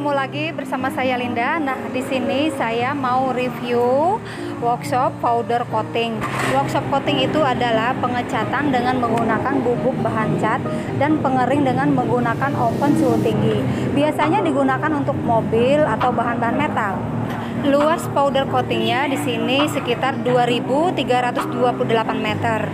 ketemu lagi bersama saya Linda. Nah, di sini saya mau review workshop powder coating. Workshop coating itu adalah pengecatan dengan menggunakan bubuk bahan cat dan pengering dengan menggunakan oven suhu tinggi. Biasanya digunakan untuk mobil atau bahan-bahan metal. Luas powder coatingnya di sini sekitar 2.328 meter.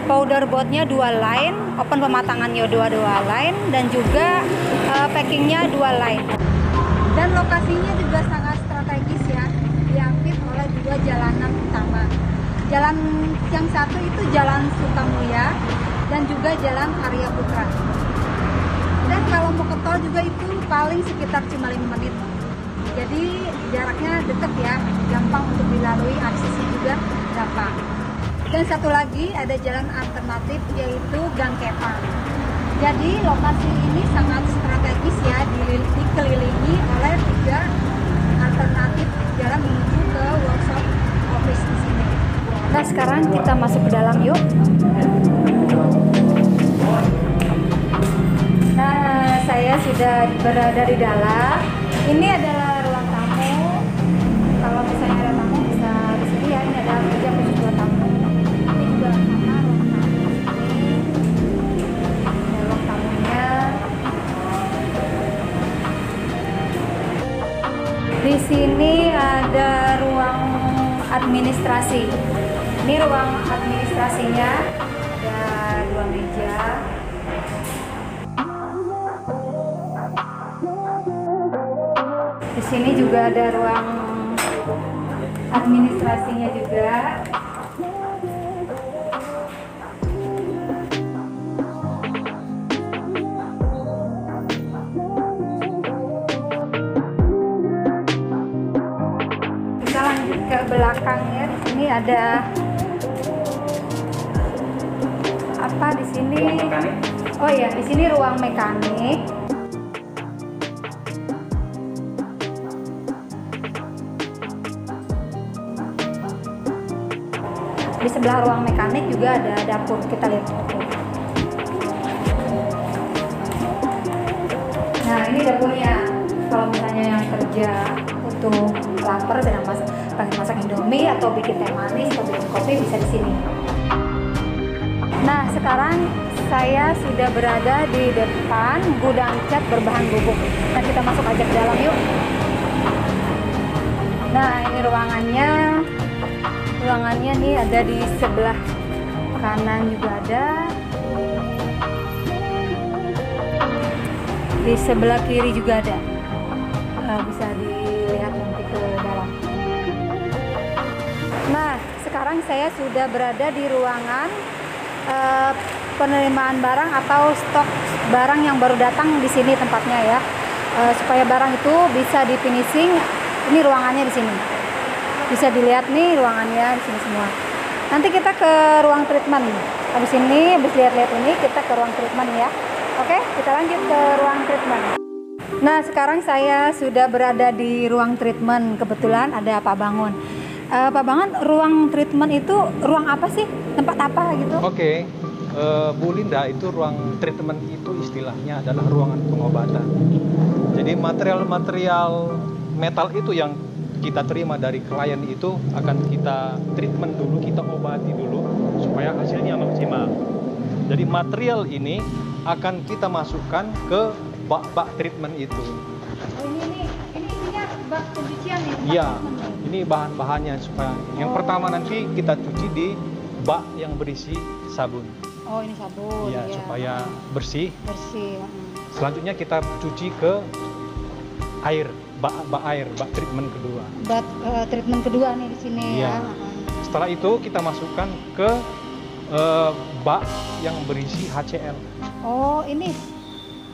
Powder boardnya 2 line, open pematangannya 2 line, dan juga packingnya 2 line. Dan lokasinya juga sangat strategis ya, diapit oleh 2 jalanan utama. Jalan yang satu itu Jalan Sukamulya dan juga Jalan Arya Putra. Dan kalau mau ke tol juga itu paling sekitar cuma 5 menit. Jadi jaraknya dekat ya, gampang untuk dilalui, aksesnya juga gampang. Dan satu lagi ada jalan alternatif yaitu Gang Kepang. Jadi lokasi ini sangat strategis ya, dikelilingi oleh 3 alternatif jalan menuju ke workshop office di sini. Nah, sekarang kita masuk ke dalam yuk. Nah, saya sudah berada di dalam. Ini adalah ruang tamu. Kalau misalnya ada tamu bisa di sini ya. Ini ada meja khusus buat tamu. Ini juga sama ruang tamunya. Di sini ada ruang administrasi. Ini ruang administrasinya. Ada 2 meja. Di sini juga ada ruang administrasinya juga. Kita lanjut ke belakangnya. Di sini ada apa di sini? Oh iya, di sini ruang mekanik. Di sebelah ruang mekanik juga ada dapur, kita lihat. Nah, ini dapurnya. Kalau misalnya yang kerja untuk lapar dan masak Indomie atau bikin teh manis atau bikin kopi bisa di sini. Nah, sekarang saya sudah berada di depan gudang cat berbahan bubuk. Nah, kita masuk aja ke dalam yuk. Nah, ini ruangannya. Ruangannya nih ada di sebelah kanan juga ada, di sebelah kiri juga ada. Bisa dilihat nanti ke dalam. Nah, sekarang saya sudah berada di ruangan penerimaan barang atau stok barang yang baru datang di sini tempatnya ya. Supaya barang itu bisa di finishing, ini ruangannya di sini. Bisa dilihat nih ruangannya di sini semua. Nanti kita ke ruang treatment. Habis ini, habis lihat-lihat ini kita ke ruang treatment ya. Oke, kita lanjut ke ruang treatment. Nah, sekarang saya sudah berada di ruang treatment. Kebetulan ada Pak Bangun. Pak Bangun, ruang treatment itu ruang apa sih? Tempat apa gitu? Oke, Bu Linda, itu ruang treatment itu istilahnya adalah ruangan pengobatan. Jadi material-material metal itu yang kita terima dari klien itu akan kita treatment dulu, kita obati dulu supaya hasilnya maksimal. Jadi material ini akan kita masukkan ke bak-bak treatment itu. Oh, ini isinya bak pencucian ya? Iya, ini bahan-bahannya supaya yang pertama nanti kita cuci di bak yang berisi sabun. Oh, ini sabun. Iya, ya. supaya bersih. Bersih. Selanjutnya kita cuci ke air. Bak treatment kedua. Bak treatment kedua nih di sini ya. Setelah itu kita masukkan ke bak yang berisi HCl. Oh, ini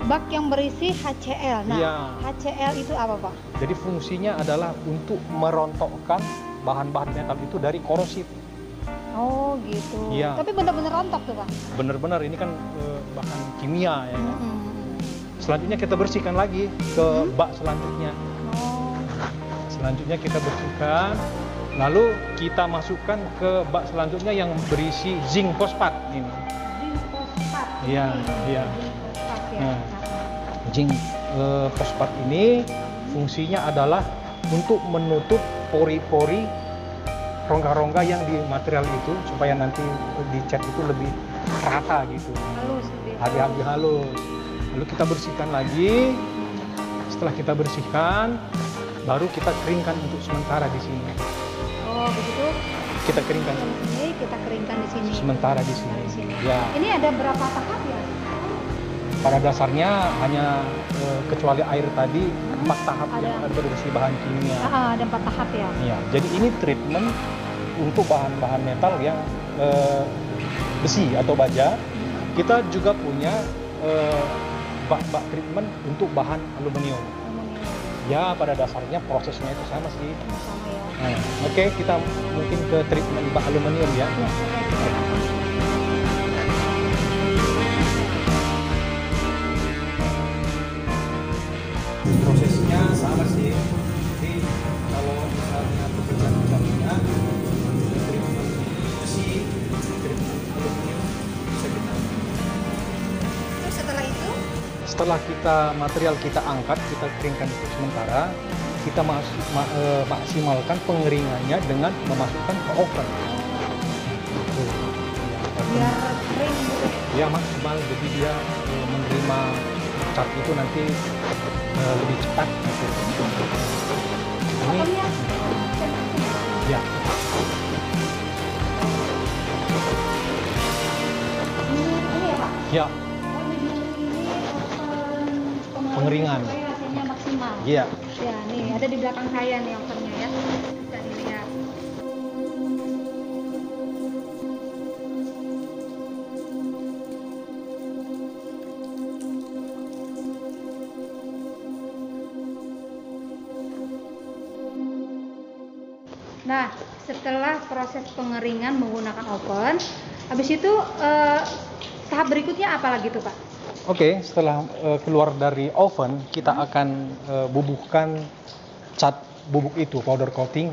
bak yang berisi HCl. Nah, ya. HCl itu apa, Pak? Jadi fungsinya adalah untuk merontokkan bahan-bahan metal itu dari korosif. Oh, gitu. Ya. Tapi benar-benar rontok tuh, Pak? Benar-benar, ini kan bahan kimia ya. Selanjutnya kita bersihkan lagi ke bak selanjutnya. Selanjutnya kita bersihkan, lalu kita masukkan ke bak selanjutnya yang berisi zinc fosfat ini. Zinc fosfat. Iya, iya. Nah, zinc fosfat ini fungsinya adalah untuk menutup pori-pori rongga-rongga yang di material itu supaya nanti dicat itu lebih rata gitu, Halus. lebih halus. Lalu kita bersihkan lagi. Setelah kita bersihkan, baru kita keringkan untuk sementara di sini. Oh begitu. Kita keringkan Ini kita keringkan di sini. sementara di sini. Di sini. Ya, Ini ada berapa tahap ya? pada dasarnya hanya kecuali air tadi 4 tahap Ada. yang ada bersih bahan kimia. Ada 4 tahap ya. Ya, jadi ini treatment untuk bahan-bahan metal yang besi atau baja. Kita juga punya bak treatment untuk bahan aluminium. Ya, pada dasarnya prosesnya itu sama sih. Sama ya. Nah, oke, kita mungkin ke treatment bak aluminium ya. Ya, oke. Prosesnya sama sih. Jadi kalau misalnya pekerjaan utamanya treatment besi, treatment aluminium bisa kita. Terus setelah itu? Setelah material kita angkat, kita keringkan untuk sementara, kita maksimalkan pengeringannya dengan memasukkan ke oven. Biar kering gitu. Ya maksimal, jadi dia menerima cat itu nanti lebih cepat gitu. Ini Ovennya ya ini ya Pak? ya Oh, ini oven Pengeringan. supaya hasilnya maksimal. iya. Ya, nih ada di belakang saya nih ovennya ya. Bisa dilihat. Nah, setelah proses pengeringan menggunakan oven, habis itu tahap berikutnya apa lagi tuh Pak? Oke, setelah keluar dari oven, kita akan bubuhkan cat bubuk itu, powder coating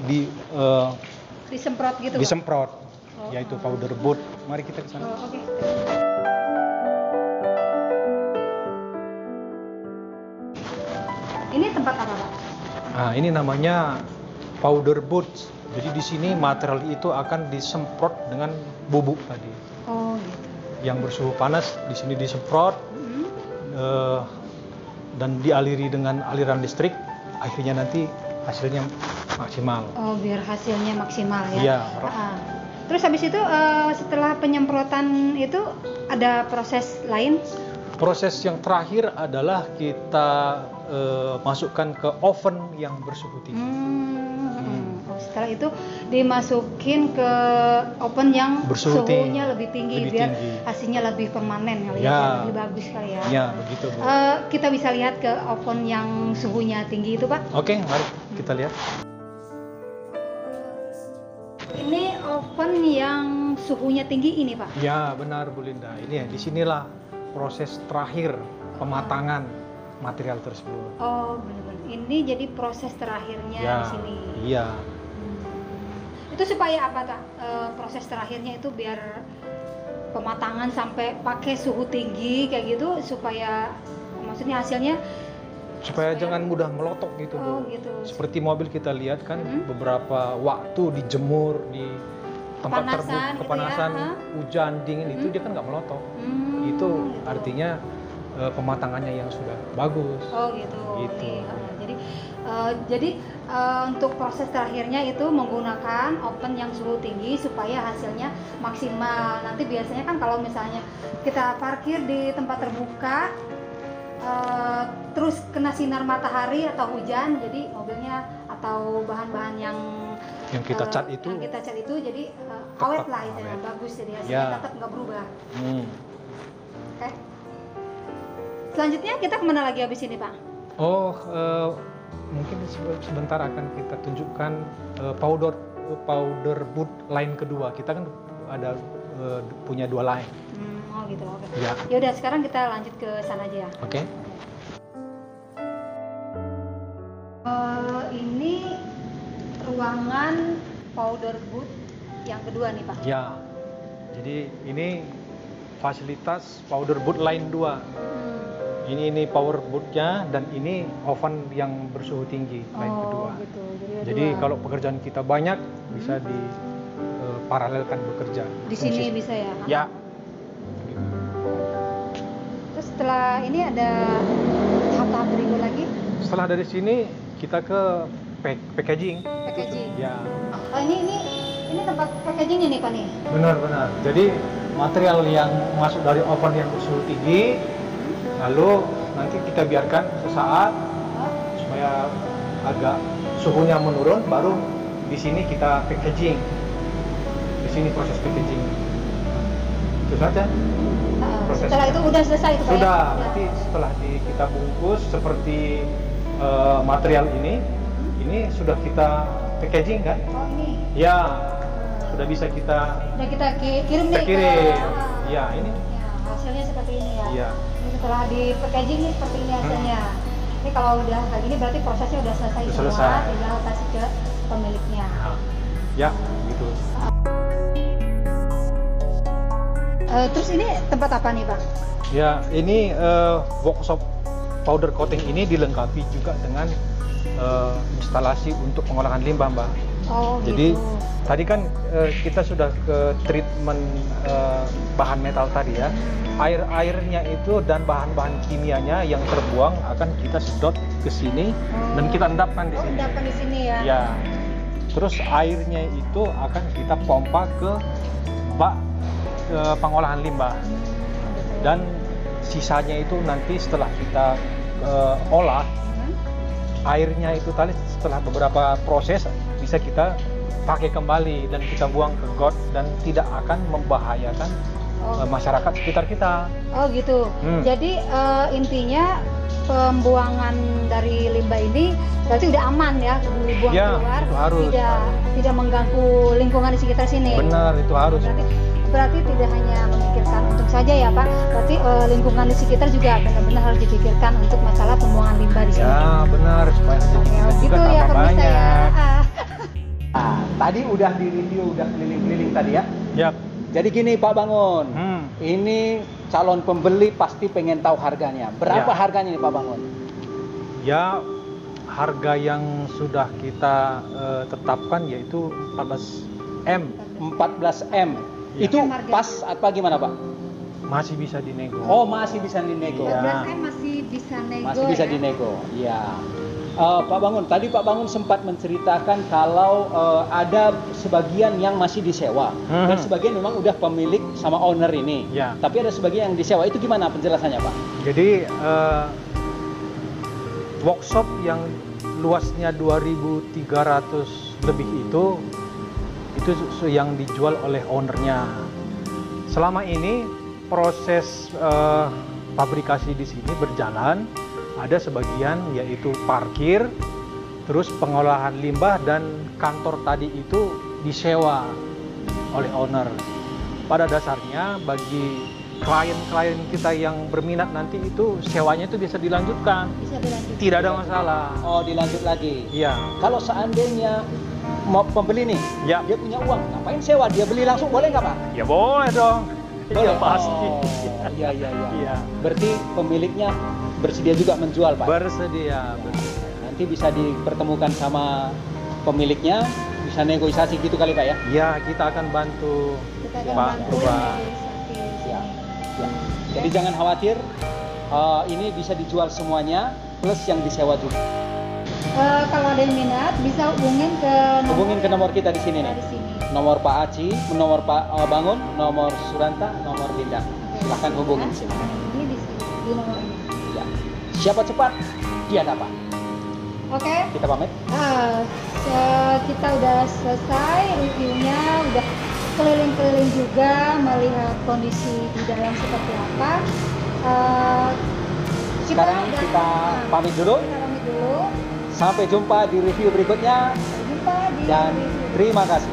Disemprot gitu Pak? disemprot, Oh, yaitu powder boot. Mari kita ke sana. Oh, oke. Ini tempat apa Pak? Nah, ini namanya powder boot. Jadi di sini material itu akan disemprot dengan bubuk tadi. Oh gitu. Yang bersuhu panas di sini disemprot Hmm. dan dialiri dengan aliran listrik, akhirnya nanti hasilnya maksimal. Oh biar hasilnya maksimal ya? Iya. Ah. Terus habis itu setelah penyemprotan itu ada proses lain? Proses yang terakhir adalah kita masukkan ke oven yang bersuhu tinggi. Oh, setelah itu dimasukin ke oven yang Bersuhu suhunya lebih tinggi lebih biar tinggi. hasilnya lebih permanen kali Ya. ya, lebih bagus kali ya. Ya, begitu Bu. Kita bisa lihat ke oven yang suhunya tinggi itu Pak. Oke, mari kita lihat. Ini oven yang suhunya tinggi ini Pak. Ya, benar Bu Linda. Ini ya, disinilah proses terakhir pematangan material tersebut. Oh benar-benar. Ini jadi proses terakhirnya Ya, di sini. iya. Itu supaya apa tak? Proses terakhirnya itu biar pematangan sampai pakai suhu tinggi kayak gitu supaya maksudnya hasilnya Supaya jangan mudah melotok gitu Bu. Oh, gitu. Seperti mobil kita lihat kan Mhm. beberapa waktu dijemur di tempat Kepanasan terbuka, gitu ya, kepanasan, ha? hujan, dingin itu Mhm. dia kan nggak melotok. Hmm, Itu gitu. artinya pematangannya yang sudah bagus. Oh gitu. Gitu. Nih, jadi untuk proses terakhirnya itu menggunakan oven yang suhu tinggi supaya hasilnya maksimal. Nanti biasanya kan kalau misalnya kita parkir di tempat terbuka terus kena sinar matahari atau hujan, jadi mobilnya atau bahan-bahan yang Yang kita cat itu yang kita cat itu jadi awet lah itu awet. bagus, jadi hasilnya Ya. tetap nggak berubah. Hmm. Oke. Selanjutnya kita kemana lagi habis ini Pak? Oh, mungkin sebentar akan kita tunjukkan powder boot line kedua. Kita kan ada punya 2 line. Oh gitu. Oke. Ya. Yaudah sekarang kita lanjut ke sana aja ya. Oke. Ini ruangan powder booth yang kedua nih Pak. Ya. Jadi ini fasilitas powder boot line 2. Ini power bootnya, dan ini oven yang bersuhu tinggi line kedua. Gitu. Jadi, Jadi dua. kalau pekerjaan kita banyak bisa di paralelkan bekerja. Di sini Fungsi. bisa ya? Ya. Terus setelah ini ada tahap-tahap berikut lagi? Setelah dari sini kita ke packaging. Packaging. Ya. Oh, ini tempat packaging ini Pak nih? Benar. Jadi material yang masuk dari oven yang bersuhu tinggi, lalu nanti kita biarkan sesaat supaya agak suhunya menurun, baru di sini kita packaging. Di sini proses packaging. Itu saja. Prosesnya. Setelah itu udah selesai itu Pak? Sudah. Ya? Nanti setelah kita bungkus seperti material ini sudah kita packaging kan? Oh ini? Ya, sudah bisa kita kirim nih kirim. ke... Ya, ini. Ya, hasilnya seperti ini ya? Iya. Ini setelah di packaging ini seperti ini hasilnya. Ini kalau udah kayak gini berarti prosesnya udah selesai Udah semua, selesai. tinggal kasih ke pemiliknya. Ya, gitu. Terus ini tempat apa nih Bang? Ya, ini workshop powder coating ini dilengkapi juga dengan instalasi untuk pengolahan limbah, Mbak. Oh, Jadi gitu. tadi kan kita sudah ke treatment bahan metal tadi ya. Airnya itu dan bahan-bahan kimianya yang terbuang akan kita sedot ke sini dan kita endapkan di sini. Endapkan di sini ya? Ya. Terus airnya itu akan kita pompa ke bak pengolahan limbah. Dan sisanya itu nanti setelah kita olah, airnya itu tadi setelah beberapa proses bisa kita pakai kembali dan kita buang ke got dan tidak akan membahayakan masyarakat sekitar kita. Oh gitu. Jadi intinya pembuangan dari limbah ini berarti udah aman ya, dibuang Ya, keluar, itu harus. tidak mengganggu lingkungan di sekitar sini. Benar, itu harus. Berarti tidak hanya memikirkan untung saja ya Pak, berarti lingkungan di sekitar juga benar-benar harus dipikirkan untuk masalah pembuangan limbah di sini. Ya, benar, supaya rezeki kita Gitu juga ya tambah pemirsa banyak. ya. Nah, tadi udah di review, udah keliling-keliling tadi ya. Yap. Jadi gini Pak Bangun, Hmm. ini calon pembeli pasti pengen tahu harganya. Berapa Ya. harganya nih Pak Bangun? Ya, harga yang sudah kita tetapkan yaitu 14M. 14M. Ya. Itu Harga. pas apa gimana Pak? Masih bisa dinego. Oh, masih bisa dinego. Iya. 14M masih bisa nego. Masih bisa ya? dinego. Ya. Pak Bangun, tadi Pak Bangun sempat menceritakan kalau ada sebagian yang masih disewa dan sebagian memang udah pemilik sama owner ini. Ya. Tapi ada sebagian yang disewa. Itu gimana penjelasannya Pak? Jadi workshop yang luasnya 2.300 lebih itu yang dijual oleh ownernya. Selama ini proses fabrikasi di sini berjalan. Ada sebagian yaitu parkir, terus pengolahan limbah dan kantor tadi itu disewa oleh owner. Pada dasarnya bagi klien-klien kita yang berminat nanti itu sewanya itu bisa dilanjutkan. Bisa dilanjutkan. Tidak ada masalah. Oh, dilanjut lagi. Iya. Kalau seandainya mau pembeli nih, Ya. dia punya uang, ngapain sewa? Dia beli langsung boleh nggak Pak? Ya boleh dong. Boleh. Iya pasti. Oh, iya. Iya. Berarti pemiliknya bersedia juga menjual Pak? Bersedia. Nanti bisa dipertemukan sama pemiliknya, bisa negosiasi gitu kali Pak ya? Ya, kita akan bantu. Kita akan Pak, bantu Pak. negosiasi di sini. Ya. Jadi jangan khawatir, ini bisa dijual semuanya plus yang disewa juga. Kalau ada yang minat bisa hubungin ke nomor kita di sini nih. di sini. Nomor Pak Aci, nomor Pak Bangun, nomor Suranta, nomor Linda. Silahkan hubungin sini. Ini di nomor ini. Ya. Siapa cepat, dia dapat. Oke. Kita pamit. Kita udah selesai reviewnya, udah keliling-keliling juga melihat kondisi di dalam seperti apa. Sekarang kita pamit dulu. Kita pamit dulu. Sampai jumpa di review berikutnya Sampai jumpa di dan review. terima kasih.